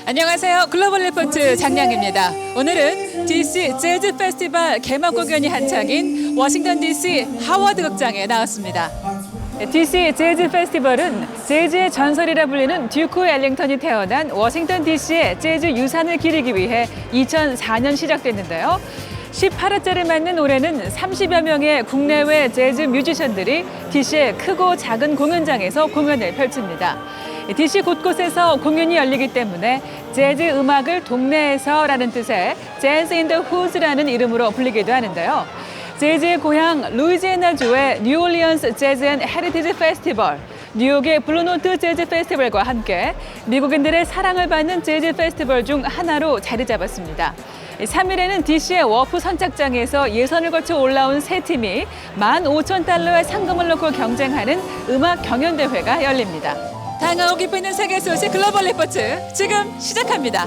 안녕하세요. 글로벌 리포트 장량입니다. 오늘은 DC 재즈 페스티벌 개막 공연이 한창인 워싱턴 DC 하워드 극장에 나왔습니다. DC 재즈 페스티벌은 재즈의 전설이라 불리는 듀크 엘링턴이 태어난 워싱턴 DC의 재즈 유산을 기리기 위해 2004년 시작됐는데요. 18회째를 맞는 올해는 30여 명의 국내외 재즈 뮤지션들이 DC의 크고 작은 공연장에서 공연을 펼칩니다. DC 곳곳에서 공연이 열리기 때문에 재즈 음악을 동네에서라는 뜻의 재즈 인 더 후즈라는 이름으로 불리기도 하는데요. 재즈의 고향 루이지애나주의 뉴올리언스 재즈 앤 헤리티지 페스티벌, 뉴욕의 블루노트 재즈 페스티벌과 함께 미국인들의 사랑을 받는 재즈 페스티벌 중 하나로 자리 잡았습니다. 3일에는 DC의 워프 선착장에서 예선을 거쳐 올라온 세 팀이 $15,000의 상금을 놓고 경쟁하는 음악 경연대회가 열립니다. 다가오고 있는 세계 소식 글로벌 리포트 지금 시작합니다.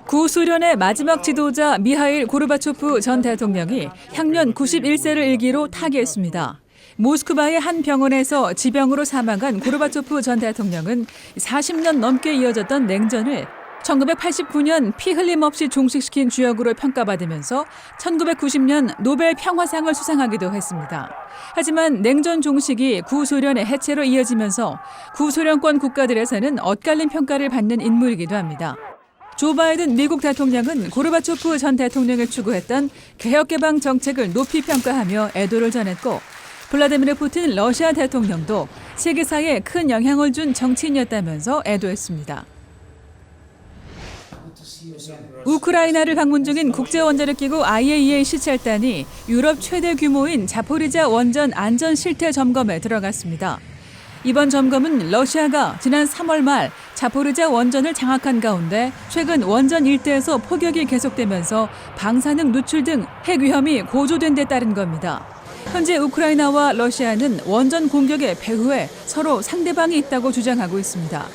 구소련의 마지막 지도자 미하일 고르바초프 전 대통령이 향년 91세를 일기로 타계했습니다. 모스크바의 한 병원에서 지병으로 사망한 고르바초프 전 대통령은 40년 넘게 이어졌던 냉전을 1989년 피 흘림 없이 종식시킨 주역으로 평가받으면서 1990년 노벨 평화상을 수상하기도 했습니다. 하지만 냉전 종식이 구소련의 해체로 이어지면서 구소련권 국가들에서는 엇갈린 평가를 받는 인물이기도 합니다. 조 바이든 미국 대통령은 고르바초프 전 대통령을 추구했던 개혁개방 정책을 높이 평가하며 애도를 전했고, 블라디미르 푸틴 러시아 대통령도 세계사에 큰 영향을 준 정치인이었다면서 애도했습니다. 우크라이나를 방문 중인 국제원자력기구 IAEA 시찰단이 유럽 최대 규모인 자포리자 원전 안전 실태 점검에 들어갔습니다. 이번 점검은 러시아가 지난 3월 말 자포리자 원전을 장악한 가운데 최근 원전 일대에서 폭격이 계속되면서 방사능 누출 등 핵 위험이 고조된 데 따른 겁니다. 현재 우크라이나와 러시아는 원전 공격의 배후에 서로 상대방이 있다고 주장하고 있습니다.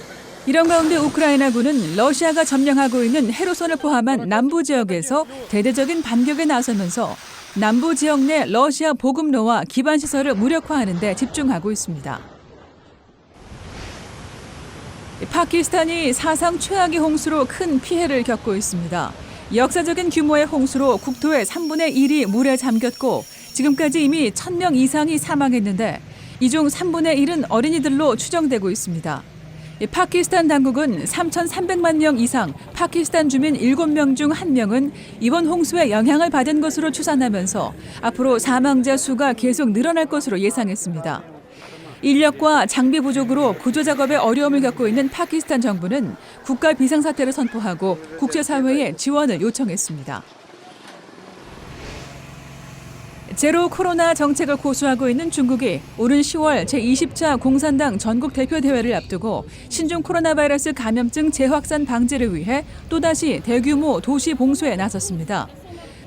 이런 가운데 우크라이나군은 러시아가 점령하고 있는 헤르손을 포함한 남부 지역에서 대대적인 반격에 나서면서 남부 지역 내 러시아 보급로와 기반시설을 무력화하는 데 집중하고 있습니다. 파키스탄이 사상 최악의 홍수로 큰 피해를 겪고 있습니다. 역사적인 규모의 홍수로 국토의 3분의 1이 물에 잠겼고 지금까지 이미 1,000명 이상이 사망했는데 이 중 3분의 1은 어린이들로 추정되고 있습니다. 파키스탄 당국은 3,300만 명 이상 파키스탄 주민 7명 중 1명은 이번 홍수의 영향을 받은 것으로 추산하면서 앞으로 사망자 수가 계속 늘어날 것으로 예상했습니다. 인력과 장비 부족으로 구조 작업에 어려움을 겪고 있는 파키스탄 정부는 국가 비상사태를 선포하고 국제사회에 지원을 요청했습니다. 제로 코로나 정책을 고수하고 있는 중국이 오는 10월 제20차 공산당 전국 대표 대회를 앞두고 신종 코로나 바이러스 감염증 재확산 방지를 위해 또다시 대규모 도시 봉쇄에 나섰습니다.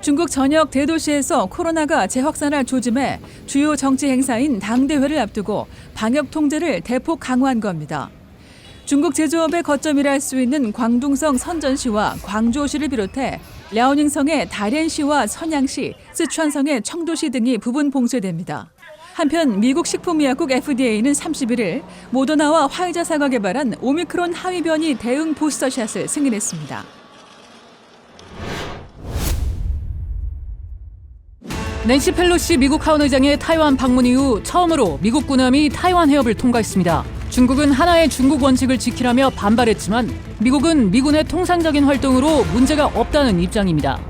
중국 전역 대도시에서 코로나가 재확산할 조짐에 주요 정치 행사인 당대회를 앞두고 방역 통제를 대폭 강화한 겁니다. 중국 제조업의 거점이라 할 수 있는 광둥성 선전시와 광주시를 비롯해 랴오닝성의 다롄시와 선양시, 쓰촨성의 청도시 등이 부분 봉쇄됩니다. 한편 미국 식품의약국 FDA는 31일 모더나와 화이자사가 개발한 오미크론 하위 변이 대응 부스터샷을 승인했습니다. 낸시 펠로시 미국 하원의장의 타이완 방문 이후 처음으로 미국 군함이 타이완 해협을 통과했습니다. 중국은 하나의 중국 원칙을 지키라며 반발했지만 미국은 미군의 통상적인 활동으로 문제가 없다는 입장입니다.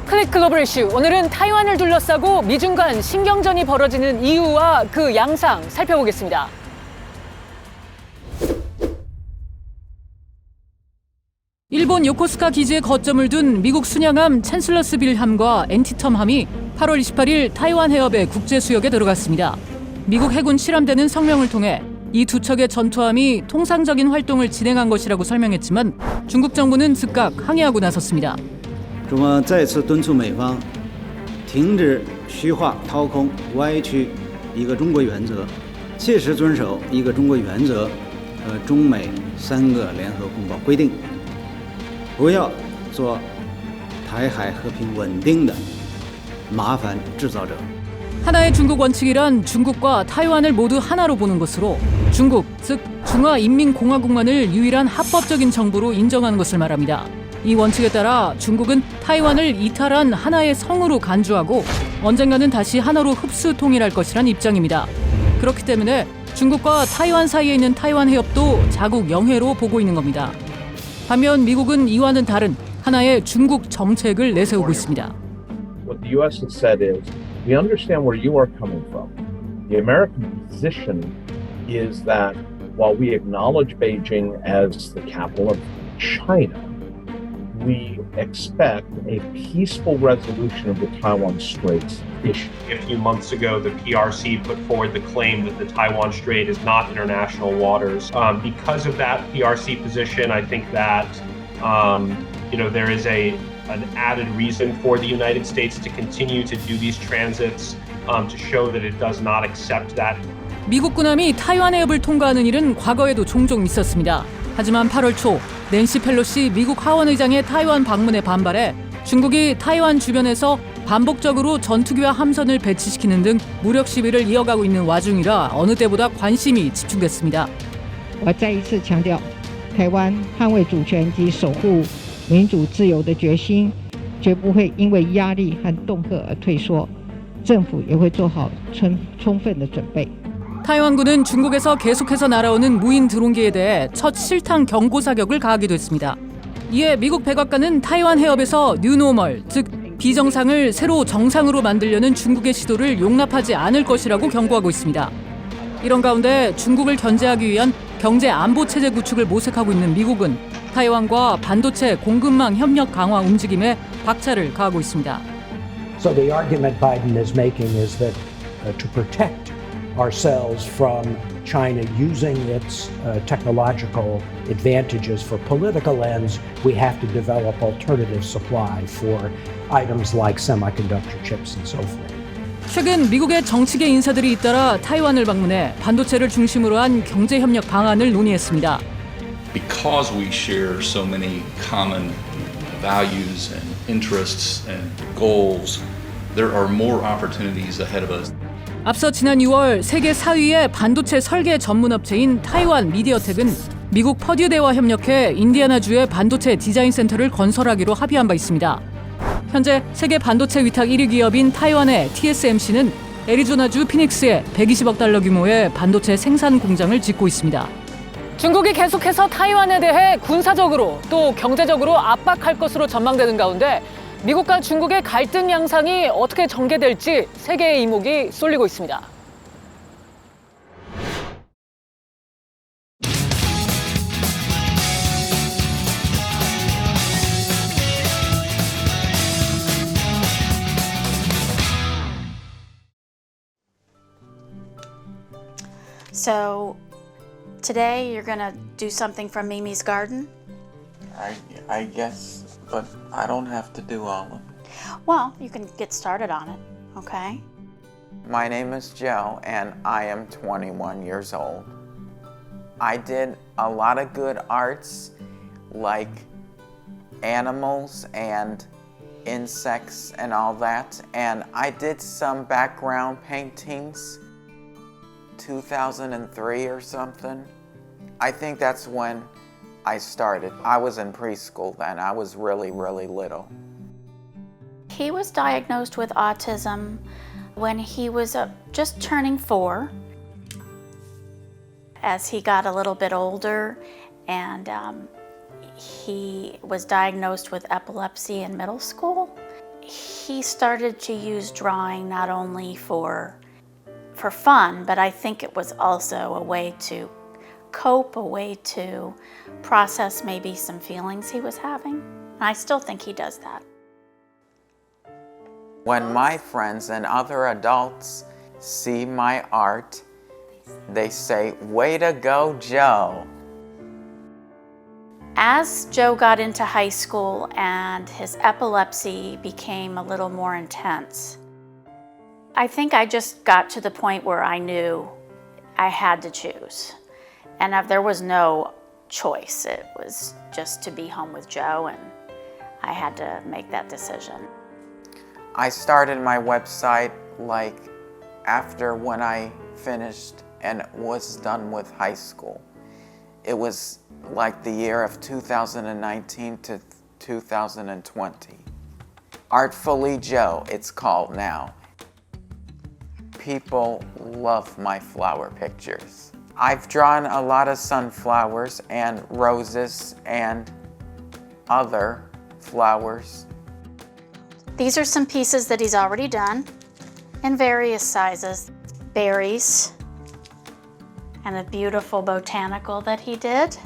클릭 글로벌 이슈, 오늘은 타이완을 둘러싸고 미중 간 신경전이 벌어지는 이유와 그 양상 살펴보겠습니다. 일본 요코스카 기지에 거점을 둔 미국 순양함 챈슬러스빌함과 엔티텀함이 8월 28일 타이완 해협의 국제수역에 들어갔습니다. 미국 해군 실험대는 성명을 통해 이 두 척의 전투함이 통상적인 활동을 진행한 것이라고 설명했지만 중국 정부는 즉각 항의하고 나섰습니다. 中方再次敦促美方停止虚化、掏空、歪曲一个中国原则，切实遵守一个中国原则和中美3个联合公报规定，不要做台海和平稳定的麻烦制造者。 하나의 중국 원칙이란 중국과 타이완을 모두 하나로 보는 것으로 중국, 즉 중화인민공화국만을 유일한 합법적인 정부로 인정하는 것을 말합니다. 이 원칙에 따라 중국은 타이완을 이탈한 하나의 성으로 간주하고 언젠가는 다시 하나로 흡수 통일할 것이란 입장입니다. 그렇기 때문에 중국과 타이완 사이에 있는 타이완 해협도 자국 영해로 보고 있는 겁니다. 반면 미국은 이와는 다른 하나의 중국 정책을 내세우고 있습니다. What the U.S. has said is, we understand where you are coming from. The American position is that while we acknowledge Beijing as the capital of China, we expect a peaceful resolution of the Taiwan Straits issue. A few months ago, the PRC put forward the claim that the Taiwan Strait is not international waters. Because of that PRC position, I think that there is an added reason for the United States to continue to do these transits to show that it does not accept that. 미국 군함이 타이완 해협을 통과하는 일은 과거에도 종종 있었습니다. 하지만 8월 초 낸시 펠로시 미국 하원 의장의 타이완 방문에 반발해 중국이 타이완 주변에서 반복적으로 전투기와 함선을 배치시키는 등 무력 시위를 이어가고 있는 와중이라 어느 때보다 관심이 집중됐습니다. 我再一次强调，台湾捍卫主权及守护民主自由的决心，绝不会因为压力和恫吓而退缩。政府也会做好充分的准备。 타이완군은 중국에서 계속해서 날아오는 무인 드론기에 대해 첫 실탄 경고 사격을 가하기도 했습니다. 이에 미국 백악관은 타이완 해협에서 뉴노멀, 즉 비정상을 새로 정상으로 만들려는 중국의 시도를 용납하지 않을 것이라고 경고하고 있습니다. 이런 가운데 중국을 견제하기 위한 경제 안보 체제 구축을 모색하고 있는 미국은 타이완과 반도체 공급망 협력 강화 움직임에 박차를 가하고 있습니다. So the argument Biden is making is that to protect ourselves from China using its technological advantages for political ends, we have to develop alternative supply for items like semiconductor chips and so forth. 최근 미국의 정치계 인사들이 잇따라 타이완을 방문해 반도체를 중심으로 한 경제 협력 방안을 논의했습니다. Because we share so many common values and interests and goals, there are more opportunities ahead of us. 앞서 지난 6월 세계 4위의 반도체 설계 전문 업체인 타이완 미디어텍은 미국 퍼듀대와 협력해 인디애나주의 반도체 디자인 센터를 건설하기로 합의한 바 있습니다. 현재 세계 반도체 위탁 1위 기업인 타이완의 TSMC는 애리조나주 피닉스에 120억 달러 규모의 반도체 생산 공장을 짓고 있습니다. 중국이 계속해서 타이완에 대해 군사적으로 또 경제적으로 압박할 것으로 전망되는 가운데 미국과 중국의 갈등 양상이 어떻게 전개될지 세계의 이목이 쏠리고 있습니다. So today you're gonna do something from Mimi's garden? I guess, but I don't have to do all of it. Well, you can get started on it, okay? My name is Joe, and I am 21 years old. I did a lot of good arts, like animals and insects and all that, and I did some background paintings, 2003 or something. I think that's when I started. I was in preschool then. I was really, really little. He was diagnosed with autism when he was just turning 4. As he got a little bit older, and he was diagnosed with epilepsy in middle school, he started to use drawing not only for fun, but I think it was also a way to cope, a way to process maybe some feelings he was having. And I still think he does that. When my friends and other adults see my art, they say, "Way to go, Joe." As Joe got into high school and his epilepsy became a little more intense, I think I just got to the point where I knew I had to choose. And there was no choice. It was just to be home with Joe, and I had to make that decision. I started my website like after when I finished and was done with high school. It was like the year of 2019 to 2020. Artfully Joe, it's called now. People love my flower pictures. I've drawn a lot of sunflowers and roses and other flowers. These are some pieces that he's already done in various sizes. Berries and a beautiful botanical that he did.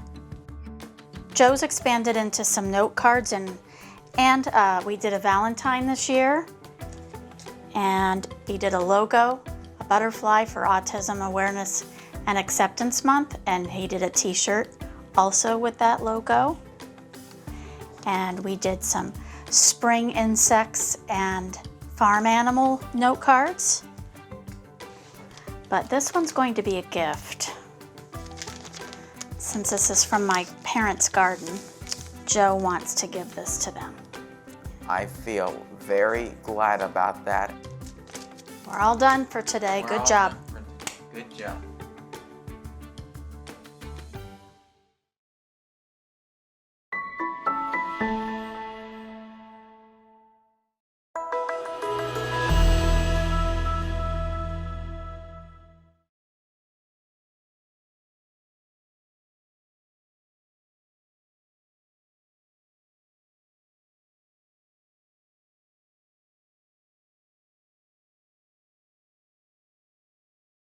Joe's expanded into some note cards and we did a Valentine this year, and he did a logo, a butterfly for Autism Awareness and Acceptance Month, and he did a t-shirt also with that logo. And we did some spring insects and farm animal note cards. But this one's going to be a gift. Since this is from my parents' garden, Joe wants to give this to them. I feel very glad about that. We're all done for today. Good job. Good job.